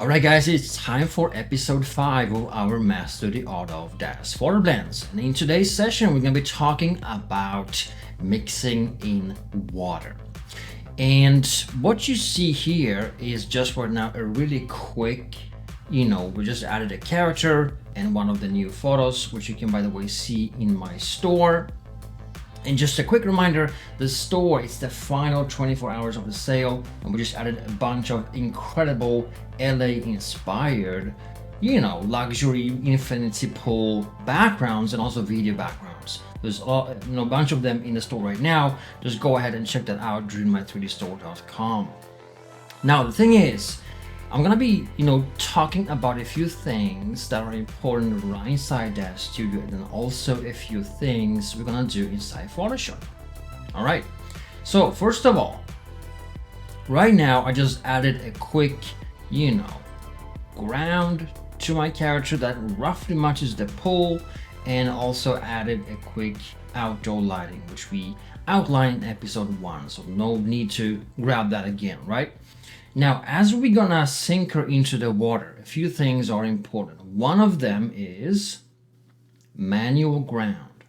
Alright guys, it's time for episode 5 of our Master the Art of DAZ Photo Blends. And in today's session, we're going to be talking about mixing in water. And what you see here is just right now a really quick, we just added a character and one of the new photos, which you can, by the way, see in my store. And just a quick reminder, the store is the final 24 hours of the sale, and we just added a bunch of incredible LA inspired, luxury infinity pool backgrounds and also video backgrounds. There's a bunch of them in the store right now. Just go ahead and check that out during my3dstore.com. Now the thing is, I'm gonna be, talking about a few things that are important right inside DAZ Studio, and then also a few things we're gonna do inside Photoshop. All right. So first of all, right now I just added a quick, ground to my character that roughly matches the pool, and also added a quick outdoor lighting, which we outlined in episode 1. So no need to grab that again, right? Now, as we're gonna sink her into the water, a few things are important. One of them is manual ground,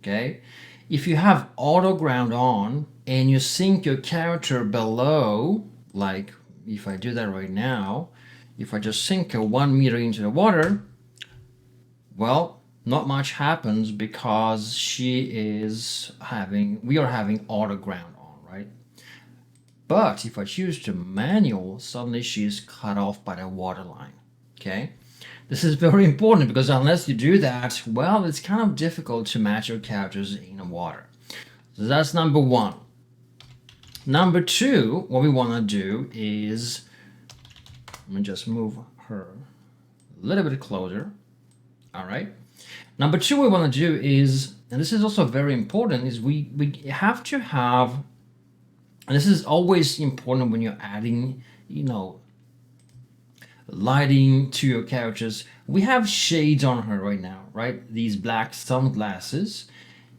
okay? If you have auto ground on and you sink your character below, like if I do that right now, if I just sink her 1 meter into the water, well, not much happens because we are having auto ground on, right? But if I choose to manual, suddenly she is cut off by the water line, okay? This is very important because unless you do that, well, it's kind of difficult to match your characters in the water. So that's number 1. Number 2, what we want to do is, let me just move her a little bit closer, all right? Number 2, what we want to do is, and this is also very important, is we have to have, and this is always important when you're adding, lighting to your characters. We have shades on her right now, right? These black sunglasses.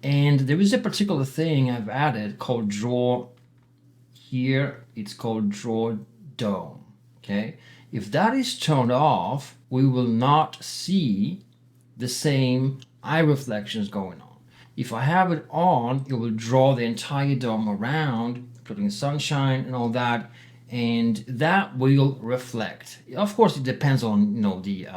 And there is a particular thing I've added called draw here. It's called draw dome, okay? If that is turned off, we will not see the same eye reflections going on. If I have it on, it will draw the entire dome around, including sunshine and all that, and that will reflect. Of course, it depends on the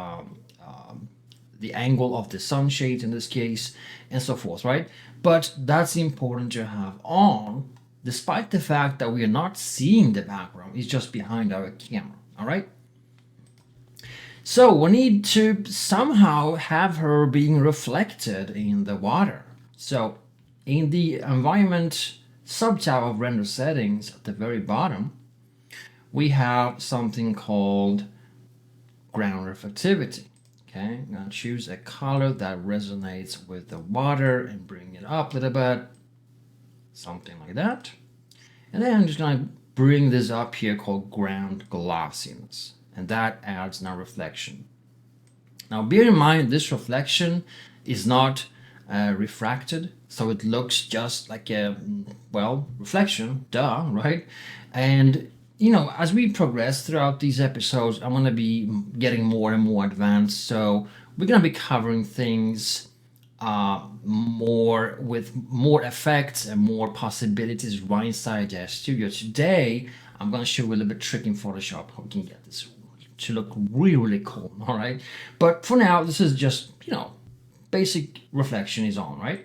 angle of the sunshade in this case, and so forth, right? But that's important to have on, despite the fact that we are not seeing the background. It's just behind our camera. All right. So we need to somehow have her being reflected in the water. So in the environment subtab of render settings at the very bottom, we have something called ground reflectivity. Okay, I'm gonna choose a color that resonates with the water and bring it up a little bit, something like that. And then I'm just gonna bring this up here called ground glossiness, and that adds now reflection. Now bear in mind, this reflection is not refracted, so it looks just like a, reflection, duh, right? And as we progress throughout these episodes, I'm going to be getting more and more advanced, so we're going to be covering things more with more effects and more possibilities right inside DAZ Studio. Today I'm going to show you a little bit trick in Photoshop how we can get this to look really, really cool. All right, but for now, this is just basic reflection is on, right?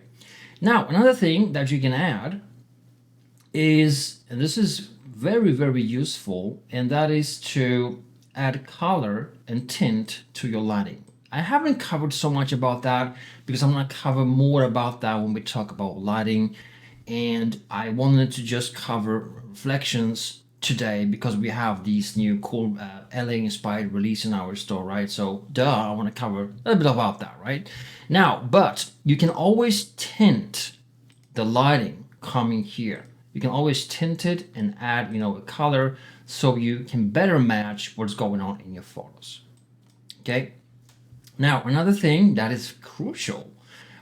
Now, another thing that you can add is, and this is very, very useful, and that is to add color and tint to your lighting. I haven't covered so much about that because I'm going to cover more about that when we talk about lighting, and I wanted to just cover reflections today because we have these new cool LA inspired release in our store, right? So I want to cover a little bit about that, right? Now, but you can always tint the lighting coming here. You can always tint it and add, a color so you can better match what's going on in your photos. Okay. Now, another thing that is crucial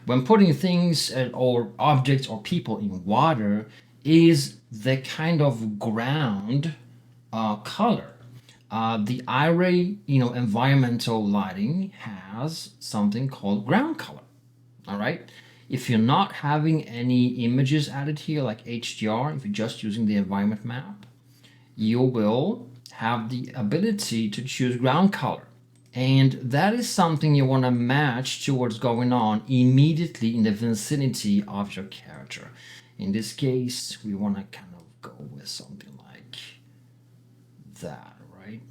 when putting things or objects or people in water is the kind of ground color. the Iray, environmental lighting has something called ground color. All right. If you're not having any images added here like HDR, if you're just using the environment map, you will have the ability to choose ground color. And that is something you want to match to what's going on immediately in the vicinity of your character. In this case, we want to kind of go with something like that, right?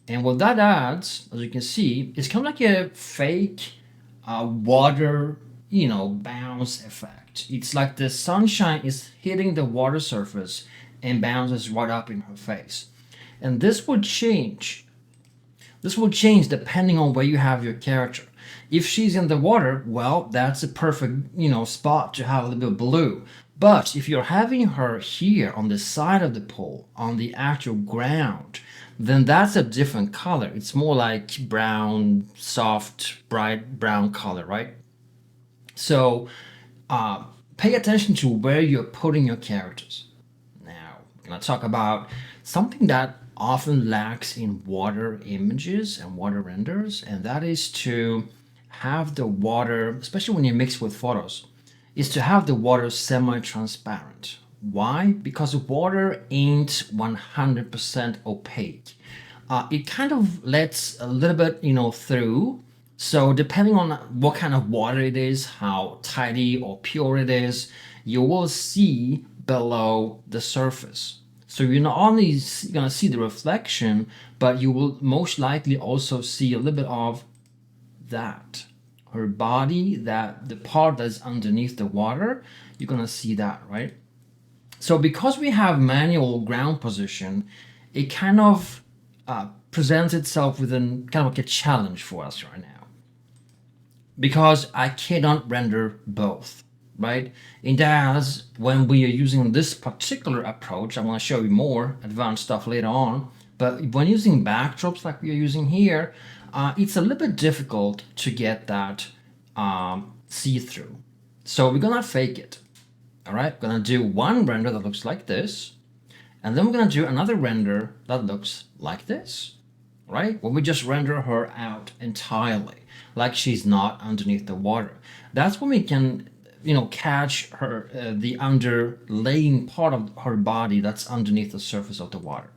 And what that adds, as you can see, is kind of like a fake water, bounce effect. It's like the sunshine is hitting the water surface and bounces right up in her face. And this will change. This will change depending on where you have your character. If she's in the water, well, that's a perfect, spot to have a little bit of blue. But if you're having her here on the side of the pool, on the actual ground, then that's a different color. It's more like brown, soft, bright brown color, right? So pay attention to where you're putting your characters. Now, we're going to talk about something that often lacks in water images and water renders, and that is to have the water, especially when you mix with photos, is to have the water semi-transparent. Why? Because water ain't 100% opaque. It kind of lets a little bit, through. So depending on what kind of water it is, how tidy or pure it is, you will see below the surface. So you're not only going to see the reflection, but you will most likely also see a little bit of that. Her body, that the part that's underneath the water, you're going to see that, right? So because we have manual ground position, it kind of presents itself with kind of like a challenge for us right now. Because I cannot render both, right? In DAZ, when we are using this particular approach, I'm going to show you more advanced stuff later on, but when using backdrops like we are using here, it's a little bit difficult to get that see-through. So we're going to fake it. All right, we're going to do one render that looks like this, and then we're going to do another render that looks like this, right? When we just render her out entirely, like she's not underneath the water. That's when we can, catch her, the underlaying part of her body that's underneath the surface of the water.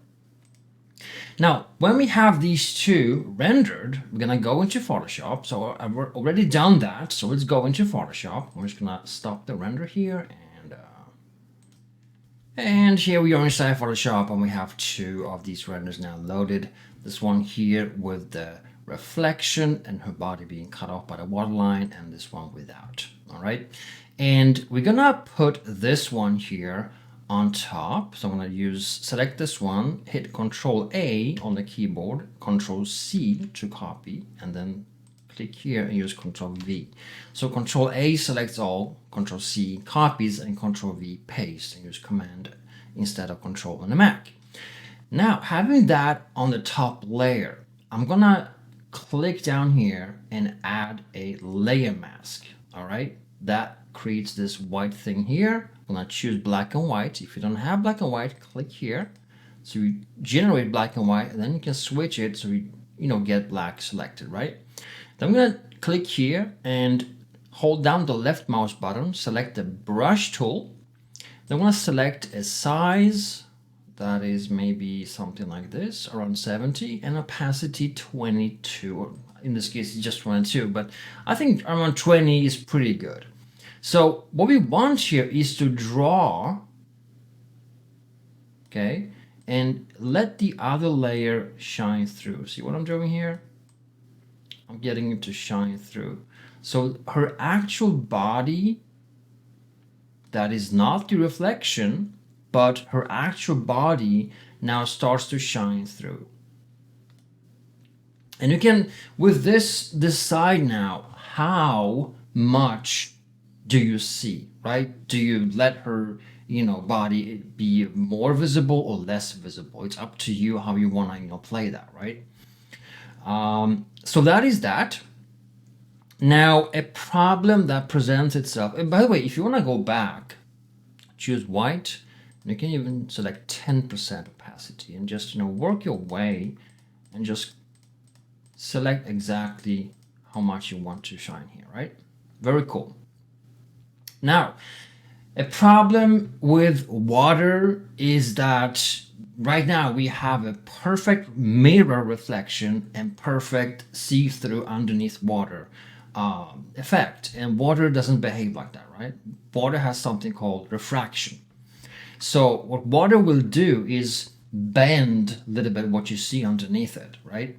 Now, when we have these two rendered, we're going to go into Photoshop. So I've already done that. So let's go into Photoshop. We're just going to stop the render here. And here we are inside Photoshop, and we have two of these renders now loaded. This one here with the reflection and her body being cut off by the waterline, and this one without. All right. And we're going to put this one here on top. So I'm going to select this one, hit Control A on the keyboard, Control C to copy, and then click here and use Control V. So Control A selects all, Control C copies, and Control V paste, and use Command instead of Control on the Mac. Now, having that on the top layer, I'm gonna click down here and add a layer mask. All right, that creates this white thing here. I'm gonna choose black and white. If you don't have black and white, click here. So you generate black and white, and then you can switch it so you get black selected, right? Then I'm gonna click here and hold down the left mouse button, select the brush tool. Then I'm gonna select a size that is maybe something like this, around 70, and opacity 22. In this case, it's just 22, but I think around 20 is pretty good. So what we want here is to draw, okay, and let the other layer shine through. See what I'm doing here? I'm getting it to shine through. So her actual body, that is not the reflection, but her actual body now starts to shine through. And you can, with this, decide now how much do you see, right? Do you let her, body be more visible or less visible? It's up to you how you want to, play that, right? So that is that. Now, a problem that presents itself, and by the way, if you want to go back, choose white, and you can even select 10% opacity. opacity and just, work your way and just select exactly how much you want to shine here, right? Very cool. Now, a problem with water is that right now we have a perfect mirror reflection and perfect see-through underneath water effect, and water doesn't behave like that, right? Water has something called refraction. So what water will do is bend a little bit what you see underneath it, right?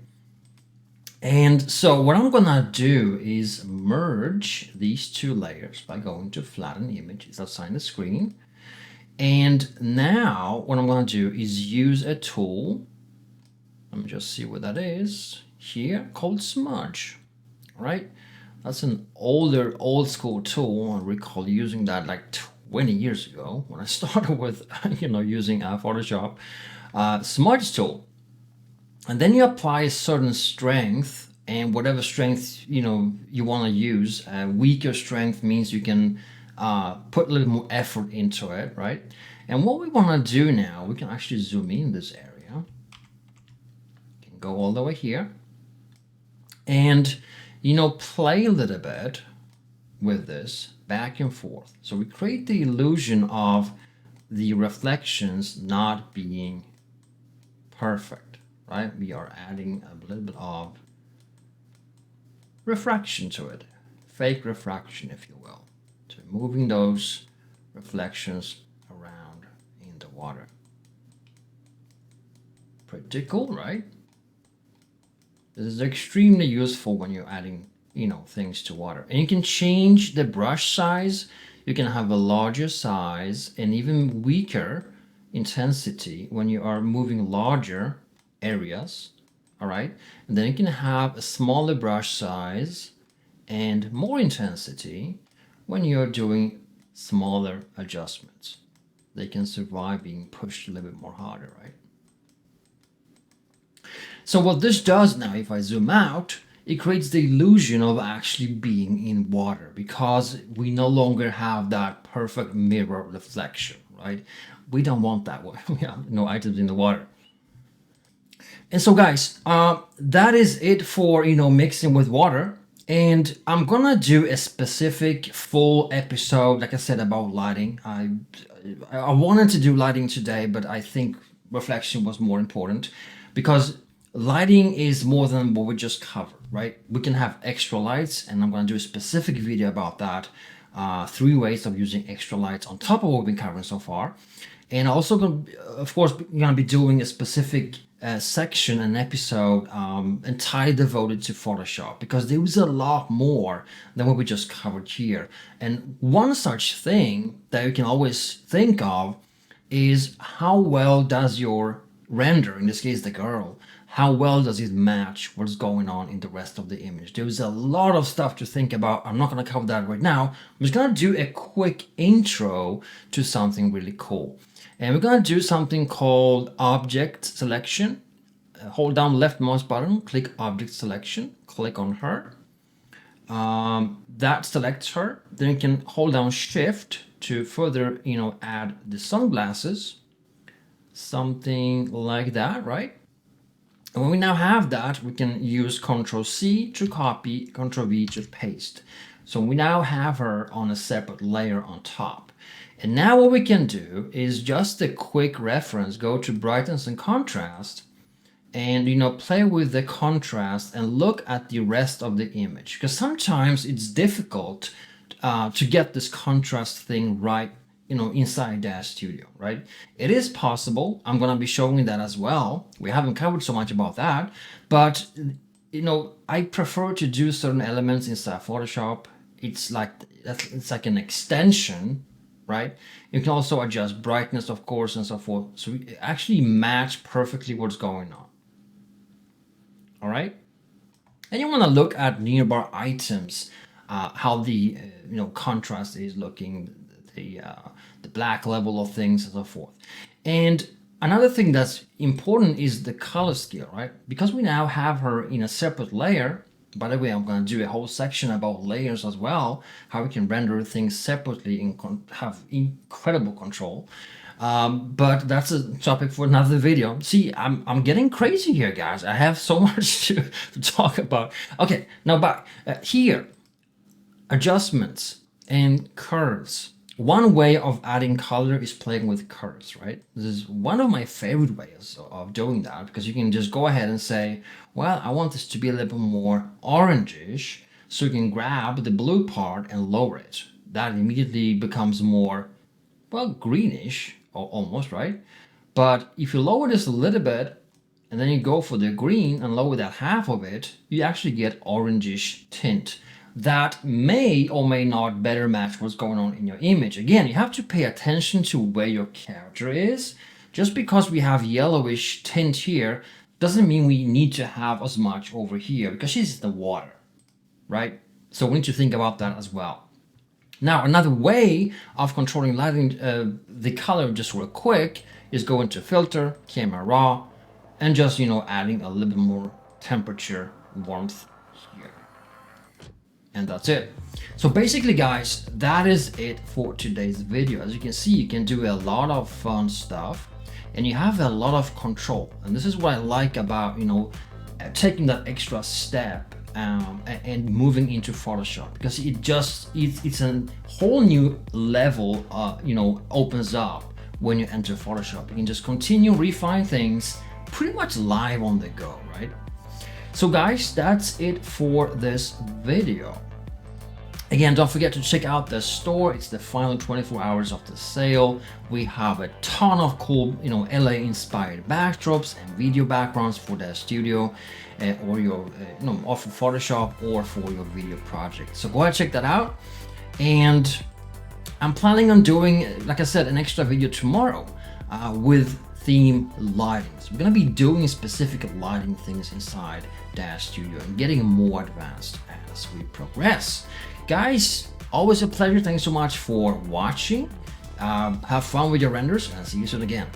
And so what I'm gonna do is merge these two layers by going to flatten image. It's outside the screen. And now what I'm gonna do is use a tool. Let me just see what that is here, called smudge, right? That's an old school tool. I recall using that like 20 years ago when I started with, using Photoshop. Smudge tool. And then you apply a certain strength, and whatever strength you want to use. Weaker strength means you can put a little more effort into it, right? And what we want to do now, we can actually zoom in this area. You can go all the way here, and play a little bit with this back and forth. So we create the illusion of the reflections not being perfect, right? We are adding a little bit of refraction to it, fake refraction, if you will, to moving those reflections around in the water. Pretty cool, right? This is extremely useful when you're adding, things to water. And you can change the brush size. You can have a larger size and even weaker intensity when you are moving larger areas. All right. And then you can have a smaller brush size and more intensity when you're doing smaller adjustments. They can survive being pushed a little bit more harder, right? So what this does now, if I zoom out, it creates the illusion of actually being in water because we no longer have that perfect mirror reflection, right? We don't want that one. We have no items in the water. And so guys, that is it for, mixing with water. And I'm gonna do a specific full episode, like I said, about lighting. I wanted to do lighting today, but I think reflection was more important because lighting is more than what we just covered, right? We can have extra lights, and I'm going to do a specific video about that. 3 ways of using extra lights on top of what we've been covering so far. And also, of course, we're going to be doing a specific section, an episode entirely devoted to Photoshop because there is a lot more than what we just covered here. And one such thing that you can always think of is how well does your render, in this case the girl, how well does it match what's going on in the rest of the image? There's a lot of stuff to think about. I'm not going to cover that right now. I'm just going to do a quick intro to something really cool. And we're going to do something called object selection. Hold down left mouse button, click object selection, click on her. That selects her. Then you can hold down shift to further, add the sunglasses. Something like that, right? And when we now have that, we can use Ctrl+C to copy, Ctrl+V to paste. So we now have her on a separate layer on top. And now what we can do is just a quick reference, go to brightness and contrast, and play with the contrast and look at the rest of the image. Because sometimes it's difficult to get this contrast thing right inside DAZ Studio, right? It is possible. I'm going to be showing that as well. We haven't covered so much about that, but I prefer to do certain elements inside Photoshop. It's like an extension, right? You can also adjust brightness, of course, and so forth. So we actually match perfectly what's going on. All right. And you want to look at nearby items, how the contrast is looking, the black level of things and so forth. And another thing that's important is the color scale, right? Because we now have her in a separate layer. By the way, I'm going to do a whole section about layers as well, how we can render things separately and have incredible control. But that's a topic for another video. See, I'm getting crazy here, guys. I have so much to talk about. Okay, now back here, adjustments and curves. One way of adding color is playing with curves, right? This is one of my favorite ways of doing that, because you can just go ahead and say, well, I want this to be a little bit more orangish, so you can grab the blue part and lower it. That immediately becomes more, well, greenish, almost, right? But if you lower this a little bit, and then you go for the green and lower that half of it, you actually get orangish tint that may or may not better match what's going on in your image. Again, you have to pay attention to where your character is. Just because we have yellowish tint here doesn't mean we need to have as much over here, because she's in the water, right? So we need to think about that as well. Now, another way of controlling lighting, the color just real quick, is go into filter, camera raw, and just, adding a little bit more temperature, warmth here. And that's it. So basically, guys, that is it for today's video. As you can see, you can do a lot of fun stuff and you have a lot of control. And this is what I like about, taking that extra step and moving into Photoshop, because it's a whole new level, opens up when you enter Photoshop. You can just continue refine things pretty much live on the go, right? So guys, that's it for this video. Again, don't forget to check out the store. It's the final 24 hours of the sale. We have a ton of cool, LA inspired backdrops and video backgrounds for the studio, or your, or for Photoshop or for your video project. So go ahead, check that out. And I'm planning on doing, like I said, an extra video tomorrow with theme lighting. So we're gonna be doing specific lighting things inside DAZ Studio and getting more advanced as we progress. Guys, always a pleasure. Thanks so much for watching. Have fun with your renders and see you soon again.